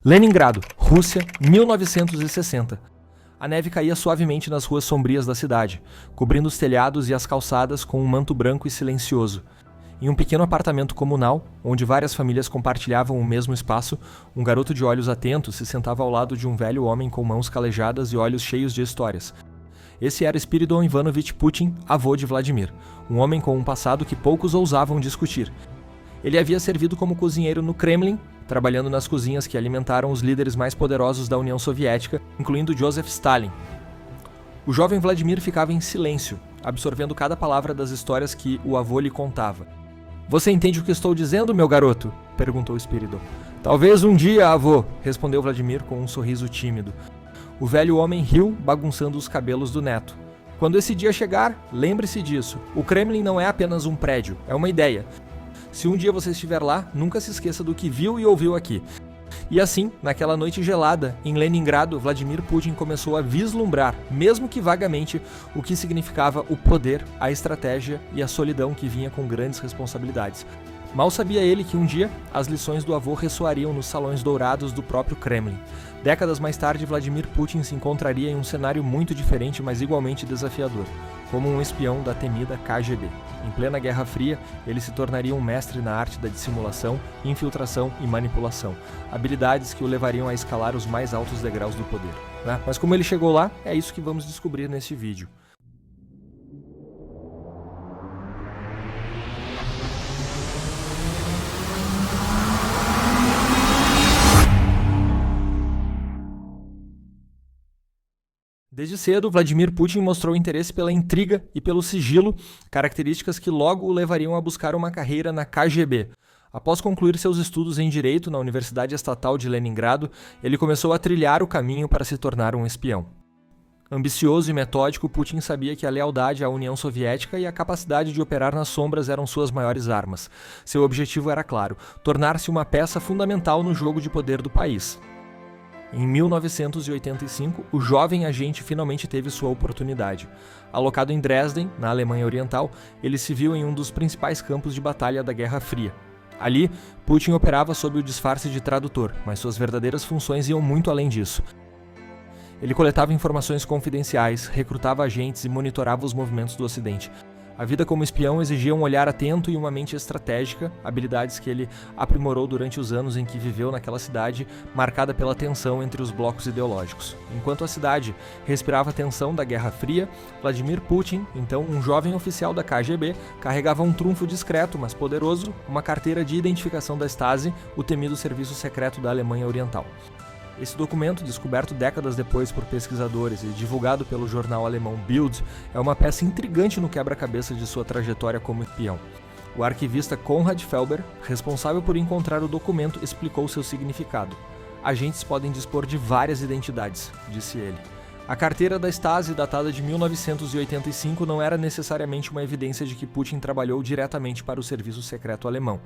Leningrado, Rússia, 1960. A neve caía suavemente nas ruas sombrias da cidade, cobrindo os telhados e as calçadas com um manto branco e silencioso. Em um pequeno apartamento comunal, onde várias famílias compartilhavam o mesmo espaço, um garoto de olhos atentos se sentava ao lado de um velho homem com mãos calejadas e olhos cheios de histórias. Esse era Spiridon Ivanovich Putin, avô de Vladimir, um homem com um passado que poucos ousavam discutir. Ele havia servido como cozinheiro no Kremlin, trabalhando nas cozinhas que alimentaram os líderes mais poderosos da União Soviética, incluindo Joseph Stalin. O jovem Vladimir ficava em silêncio, absorvendo cada palavra das histórias que o avô lhe contava. "Você entende o que estou dizendo, meu garoto?" perguntou Spiridon. "Talvez um dia, avô", respondeu Vladimir com um sorriso tímido. O velho homem riu, bagunçando os cabelos do neto. "Quando esse dia chegar, lembre-se disso. O Kremlin não é apenas um prédio, é uma ideia. Se um dia você estiver lá, nunca se esqueça do que viu e ouviu aqui." E assim, naquela noite gelada, em Leningrado, Vladimir Putin começou a vislumbrar, mesmo que vagamente, o que significava o poder, a estratégia e a solidão que vinha com grandes responsabilidades. Mal sabia ele que um dia, as lições do avô ressoariam nos salões dourados do próprio Kremlin. Décadas mais tarde, Vladimir Putin se encontraria em um cenário muito diferente, mas igualmente desafiador, como um espião da temida KGB. Em plena Guerra Fria, ele se tornaria um mestre na arte da dissimulação, infiltração e manipulação, habilidades que o levariam a escalar os mais altos degraus do poder. Mas como ele chegou lá, é isso que vamos descobrir neste vídeo. Desde cedo, Vladimir Putin mostrou interesse pela intriga e pelo sigilo, características que logo o levariam a buscar uma carreira na KGB. Após concluir seus estudos em Direito na Universidade Estatal de Leningrado, ele começou a trilhar o caminho para se tornar um espião. Ambicioso e metódico, Putin sabia que a lealdade à União Soviética e a capacidade de operar nas sombras eram suas maiores armas. Seu objetivo era claro: tornar-se uma peça fundamental no jogo de poder do país. Em 1985, o jovem agente finalmente teve sua oportunidade. Alocado em Dresden, na Alemanha Oriental, ele se viu em um dos principais campos de batalha da Guerra Fria. Ali, Putin operava sob o disfarce de tradutor, mas suas verdadeiras funções iam muito além disso. Ele coletava informações confidenciais, recrutava agentes e monitorava os movimentos do Ocidente. A vida como espião exigia um olhar atento e uma mente estratégica, habilidades que ele aprimorou durante os anos em que viveu naquela cidade marcada pela tensão entre os blocos ideológicos. Enquanto a cidade respirava a tensão da Guerra Fria, Vladimir Putin, então um jovem oficial da KGB, carregava um trunfo discreto, mas poderoso, uma carteira de identificação da Stasi, o temido serviço secreto da Alemanha Oriental. Esse documento, descoberto décadas depois por pesquisadores e divulgado pelo jornal alemão Bild, é uma peça intrigante no quebra-cabeça de sua trajetória como espião. O arquivista Konrad Felber, responsável por encontrar o documento, explicou seu significado. "Agentes podem dispor de várias identidades", disse ele. A carteira da Stasi, datada de 1985, não era necessariamente uma evidência de que Putin trabalhou diretamente para o serviço secreto alemão.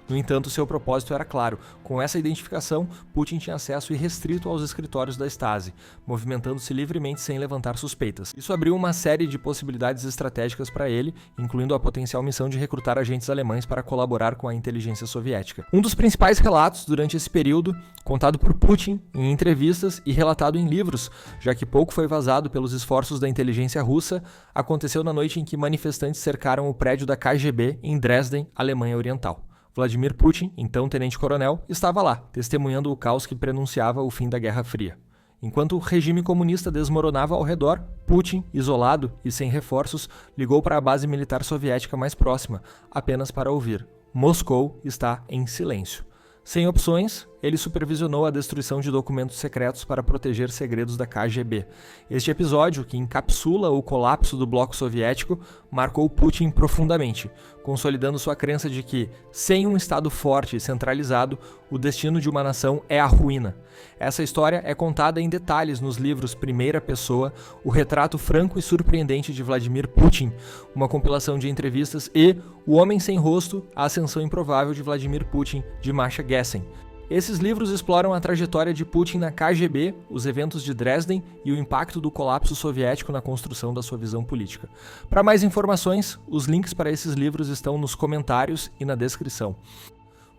No entanto, seu propósito era claro. Com essa identificação, Putin tinha acesso irrestrito aos escritórios da Stasi, movimentando-se livremente sem levantar suspeitas. Isso abriu uma série de possibilidades estratégicas para ele, incluindo a potencial missão de recrutar agentes alemães para colaborar com a inteligência soviética. Um dos principais relatos durante esse período, contado por Putin em entrevistas e relatado em livros, já que pouco foi vazado pelos esforços da inteligência russa, aconteceu na noite em que manifestantes cercaram o prédio da KGB em Dresden, Alemanha Oriental. Vladimir Putin, então tenente-coronel, estava lá, testemunhando o caos que prenunciava o fim da Guerra Fria. Enquanto o regime comunista desmoronava ao redor, Putin, isolado e sem reforços, ligou para a base militar soviética mais próxima, apenas para ouvir: "Moscou está em silêncio." Sem opções, ele supervisionou a destruição de documentos secretos para proteger segredos da KGB. Este episódio, que encapsula o colapso do bloco soviético, marcou Putin profundamente, consolidando sua crença de que, sem um Estado forte e centralizado, o destino de uma nação é a ruína. Essa história é contada em detalhes nos livros Primeira Pessoa, O Retrato Franco e Surpreendente de Vladimir Putin, uma compilação de entrevistas, e O Homem Sem Rosto, A Ascensão Improvável de Vladimir Putin, de Masha Gessen. Esses livros exploram a trajetória de Putin na KGB, os eventos de Dresden e o impacto do colapso soviético na construção da sua visão política. Para mais informações, os links para esses livros estão nos comentários e na descrição.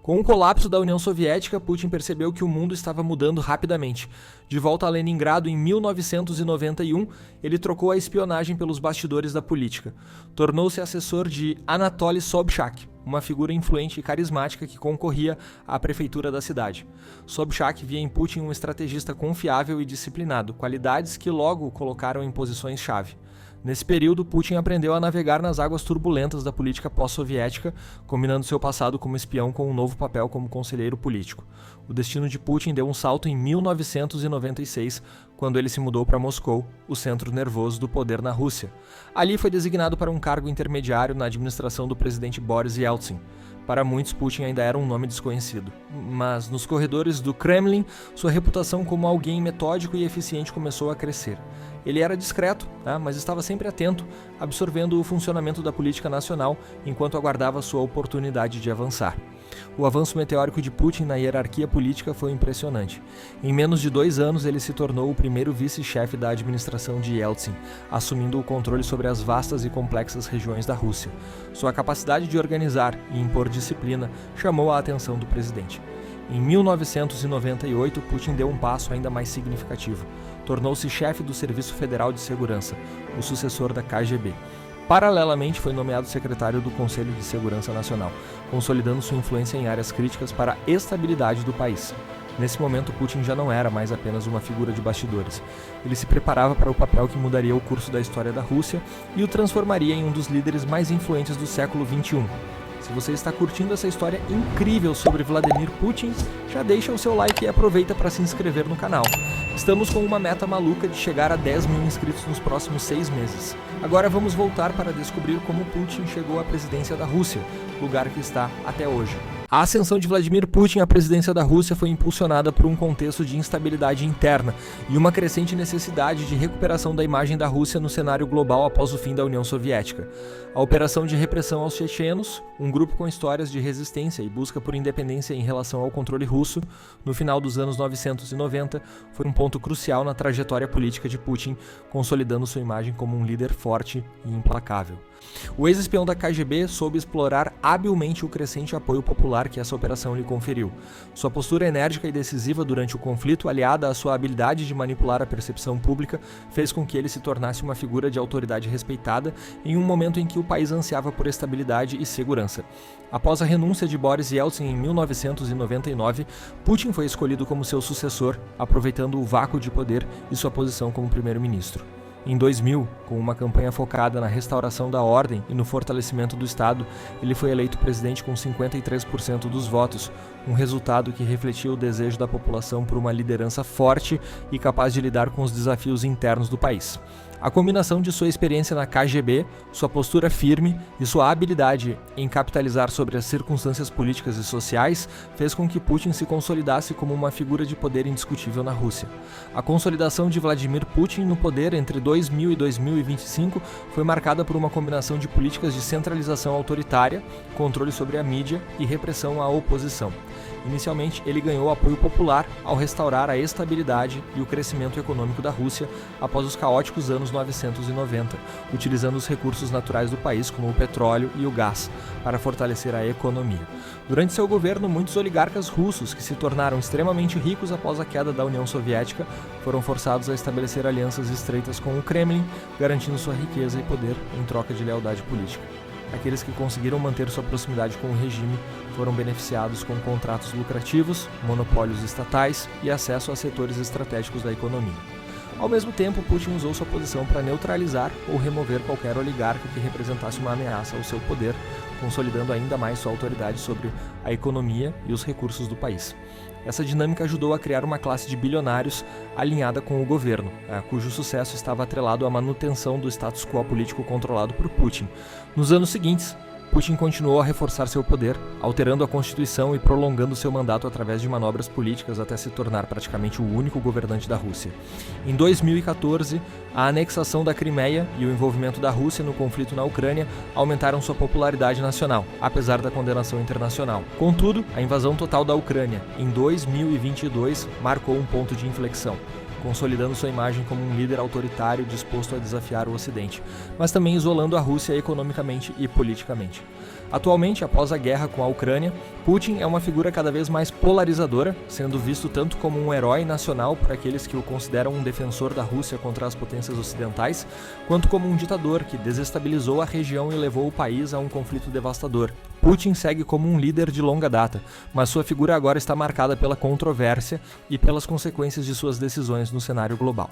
Com o colapso da União Soviética, Putin percebeu que o mundo estava mudando rapidamente. De volta a Leningrado em 1991, ele trocou a espionagem pelos bastidores da política. Tornou-se assessor de Anatoly Sobchak, uma figura influente e carismática que concorria à prefeitura da cidade. Sobchak via em Putin um estrategista confiável e disciplinado, qualidades que logo o colocaram em posições-chave. Nesse período, Putin aprendeu a navegar nas águas turbulentas da política pós-soviética, combinando seu passado como espião com um novo papel como conselheiro político. O destino de Putin deu um salto em 1996, quando ele se mudou para Moscou, o centro nervoso do poder na Rússia. Ali foi designado para um cargo intermediário na administração do presidente Boris Yeltsin. Para muitos, Putin ainda era um nome desconhecido. Mas nos corredores do Kremlin, sua reputação como alguém metódico e eficiente começou a crescer. Ele era discreto, mas estava sempre atento, absorvendo o funcionamento da política nacional enquanto aguardava sua oportunidade de avançar. O avanço meteórico de Putin na hierarquia política foi impressionante. Em menos de 2 anos, ele se tornou o primeiro vice-chefe da administração de Yeltsin, assumindo o controle sobre as vastas e complexas regiões da Rússia. Sua capacidade de organizar e impor disciplina chamou a atenção do presidente. Em 1998, Putin deu um passo ainda mais significativo. Tornou-se chefe do Serviço Federal de Segurança, o sucessor da KGB. Paralelamente, foi nomeado secretário do Conselho de Segurança Nacional, consolidando sua influência em áreas críticas para a estabilidade do país. Nesse momento, Putin já não era mais apenas uma figura de bastidores. Ele se preparava para o papel que mudaria o curso da história da Rússia e o transformaria em um dos líderes mais influentes do século XXI. Se você está curtindo essa história incrível sobre Vladimir Putin, já deixa o seu like e aproveita para se inscrever no canal. Estamos com uma meta maluca de chegar a 10 mil inscritos nos próximos 6 meses. Agora vamos voltar para descobrir como Putin chegou à presidência da Rússia, lugar que está até hoje. A ascensão de Vladimir Putin à presidência da Rússia foi impulsionada por um contexto de instabilidade interna e uma crescente necessidade de recuperação da imagem da Rússia no cenário global após o fim da União Soviética. A operação de repressão aos chechenos, um grupo com histórias de resistência e busca por independência em relação ao controle russo, no final dos anos 1990, foi um ponto crucial na trajetória política de Putin, consolidando sua imagem como um líder forte e implacável. O ex-espião da KGB soube explorar habilmente o crescente apoio popular que essa operação lhe conferiu. Sua postura enérgica e decisiva durante o conflito, aliada à sua habilidade de manipular a percepção pública, fez com que ele se tornasse uma figura de autoridade respeitada em um momento em que o país ansiava por estabilidade e segurança. Após a renúncia de Boris Yeltsin em 1999, Putin foi escolhido como seu sucessor, aproveitando o vácuo de poder e sua posição como primeiro-ministro. Em 2000, com uma campanha focada na restauração da ordem e no fortalecimento do Estado, ele foi eleito presidente com 53% dos votos, um resultado que refletia o desejo da população por uma liderança forte e capaz de lidar com os desafios internos do país. A combinação de sua experiência na KGB, sua postura firme e sua habilidade em capitalizar sobre as circunstâncias políticas e sociais fez com que Putin se consolidasse como uma figura de poder indiscutível na Rússia. A consolidação de Vladimir Putin no poder entre 2000 e 2025 foi marcada por uma combinação de políticas de centralização autoritária, controle sobre a mídia e repressão à oposição. Inicialmente, ele ganhou apoio popular ao restaurar a estabilidade e o crescimento econômico da Rússia após os caóticos anos 1990, utilizando os recursos naturais do país, como o petróleo e o gás, para fortalecer a economia. Durante seu governo, muitos oligarcas russos, que se tornaram extremamente ricos após a queda da União Soviética, foram forçados a estabelecer alianças estreitas com o Kremlin, garantindo sua riqueza e poder em troca de lealdade política. Aqueles que conseguiram manter sua proximidade com o regime foram beneficiados com contratos lucrativos, monopólios estatais e acesso a setores estratégicos da economia. Ao mesmo tempo, Putin usou sua posição para neutralizar ou remover qualquer oligarca que representasse uma ameaça ao seu poder, consolidando ainda mais sua autoridade sobre a economia e os recursos do país. Essa dinâmica ajudou a criar uma classe de bilionários alinhada com o governo, cujo sucesso estava atrelado à manutenção do status quo político controlado por Putin. Nos anos seguintes, Putin continuou a reforçar seu poder, alterando a Constituição e prolongando seu mandato através de manobras políticas até se tornar praticamente o único governante da Rússia. Em 2014, a anexação da Crimeia e o envolvimento da Rússia no conflito na Ucrânia aumentaram sua popularidade nacional, apesar da condenação internacional. Contudo, a invasão total da Ucrânia, em 2022, marcou um ponto de inflexão. consolidando sua imagem como um líder autoritário disposto a desafiar o Ocidente, mas também isolando a Rússia economicamente e politicamente. Atualmente, após a guerra com a Ucrânia, Putin é uma figura cada vez mais polarizadora, sendo visto tanto como um herói nacional por aqueles que o consideram um defensor da Rússia contra as potências ocidentais, quanto como um ditador que desestabilizou a região e levou o país a um conflito devastador. Putin segue como um líder de longa data, mas sua figura agora está marcada pela controvérsia e pelas consequências de suas decisões no cenário global.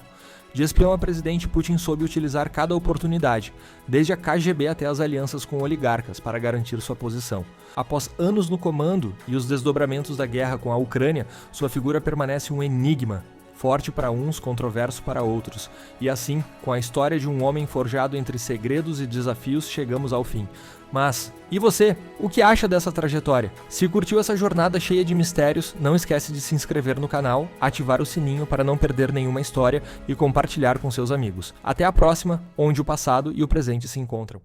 De espião a presidente, Putin soube utilizar cada oportunidade, desde a KGB até as alianças com oligarcas, para garantir sua posição. Após anos no comando e os desdobramentos da guerra com a Ucrânia, sua figura permanece um enigma, forte para uns, controverso para outros. E assim, com a história de um homem forjado entre segredos e desafios, chegamos ao fim. Mas, e você? O que acha dessa trajetória? Se curtiu essa jornada cheia de mistérios, não esquece de se inscrever no canal, ativar o sininho para não perder nenhuma história e compartilhar com seus amigos. Até a próxima, onde o passado e o presente se encontram.